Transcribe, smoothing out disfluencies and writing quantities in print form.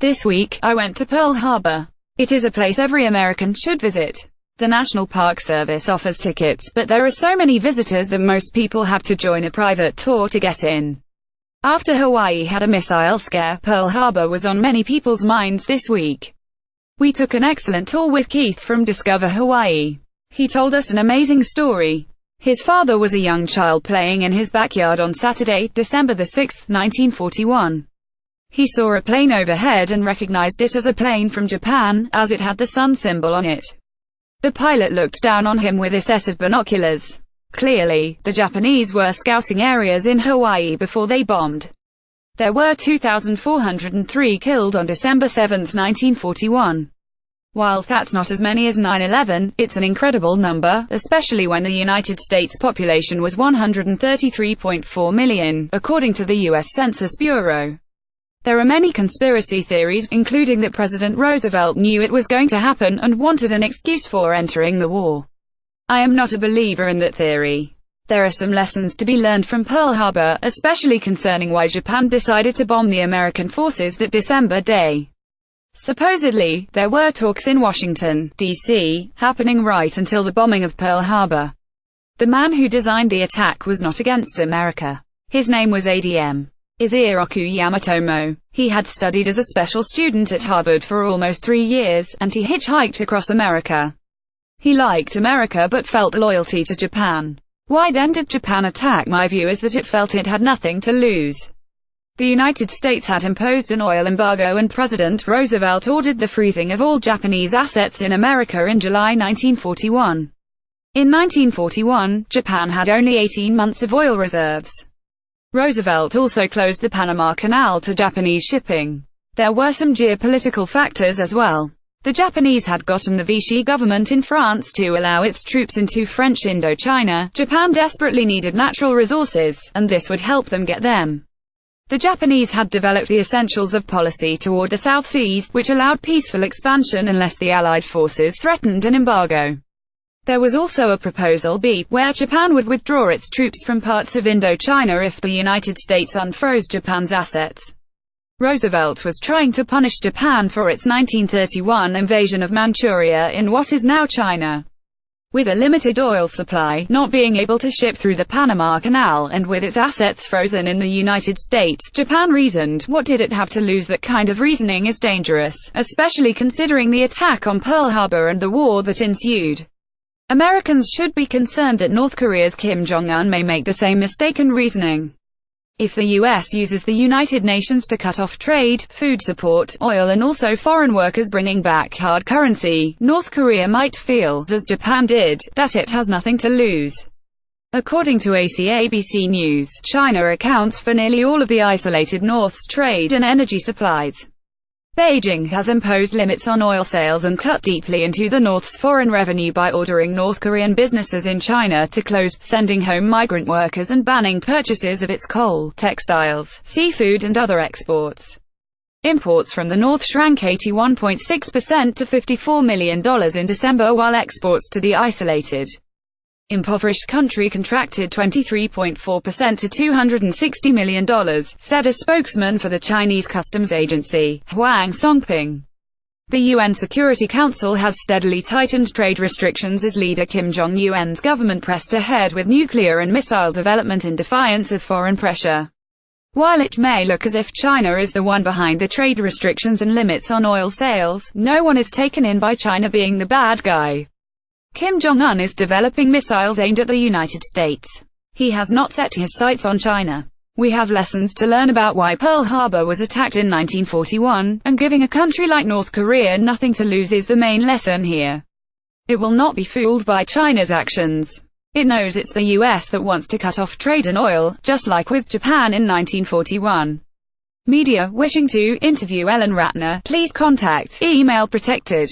This week, I went to Pearl Harbor. It is a place every American should visit. The National Park Service offers tickets, but there are so many visitors that most people have to join a private tour to get in. After Hawaii had a missile scare, Pearl Harbor was on many people's minds this week. We took an excellent tour with Keith from Discover Hawaii. He told us an amazing story. His father was a young child playing in his backyard on Saturday, December 6, 1941. He saw a plane overhead and recognized it as a plane from Japan, as it had the sun symbol on it. The pilot looked down on him with a set of binoculars. Clearly, the Japanese were scouting areas in Hawaii before they bombed. There were 2,403 killed on December 7, 1941. While that's not as many as 9/11, it's an incredible number, especially when the United States population was 133.4 million, according to the U.S. Census Bureau. There are many conspiracy theories, including that President Roosevelt knew it was going to happen and wanted an excuse for entering the war. I am not a believer in that theory. There are some lessons to be learned from Pearl Harbor, especially concerning why Japan decided to bomb the American forces that December day. Supposedly, there were talks in Washington, D.C., happening right until the bombing of Pearl Harbor. The man who designed the attack was not against America. His name was ADM. Isiroku Yamatomo. He had studied as a special student at Harvard for almost 3 years, and he hitchhiked across America. He liked America but felt loyalty to Japan. Why then did Japan attack? My view is that it felt it had nothing to lose. The United States had imposed an oil embargo and President Roosevelt ordered the freezing of all Japanese assets in America in July 1941. In 1941, Japan had only 18 months of oil reserves. Roosevelt also closed the Panama Canal to Japanese shipping. There were some geopolitical factors as well. The Japanese had gotten the Vichy government in France to allow its troops into French Indochina. Japan desperately needed natural resources, and this would help them get them. The Japanese had developed the essentials of policy toward the South Seas, which allowed peaceful expansion unless the Allied forces threatened an embargo. There was also a proposal B, where Japan would withdraw its troops from parts of Indochina if the United States unfroze Japan's assets. Roosevelt was trying to punish Japan for its 1931 invasion of Manchuria in what is now China. With a limited oil supply, not being able to ship through the Panama Canal, and with its assets frozen in the United States, Japan reasoned, what did it have to lose? That kind of reasoning is dangerous, especially considering the attack on Pearl Harbor and the war that ensued. Americans should be concerned that North Korea's Kim Jong-un may make the same mistaken reasoning. If the U.S. uses the United Nations to cut off trade, food support, oil and also foreign workers bringing back hard currency, North Korea might feel, as Japan did, that it has nothing to lose. According to ABC News, China accounts for nearly all of the isolated North's trade and energy supplies. Beijing has imposed limits on oil sales and cut deeply into the North's foreign revenue by ordering North Korean businesses in China to close, sending home migrant workers and banning purchases of its coal, textiles, seafood and other exports. Imports from the North shrank 81.6% to $54 million in December, while exports to the isolated, impoverished country contracted 23.4% to $260 million, said a spokesman for the Chinese Customs Agency, Huang Songping. The UN Security Council has steadily tightened trade restrictions as leader Kim Jong-un's government pressed ahead with nuclear and missile development in defiance of foreign pressure. While it may look as if China is the one behind the trade restrictions and limits on oil sales, no one is taken in by China being the bad guy. Kim Jong-un is developing missiles aimed at the United States. He has not set his sights on China. We have lessons to learn about why Pearl Harbor was attacked in 1941, and giving a country like North Korea nothing to lose is the main lesson here. It will not be fooled by China's actions. It knows it's the US that wants to cut off trade in oil, just like with Japan in 1941. Media wishing to interview Ellen Ratner, please contact email protected.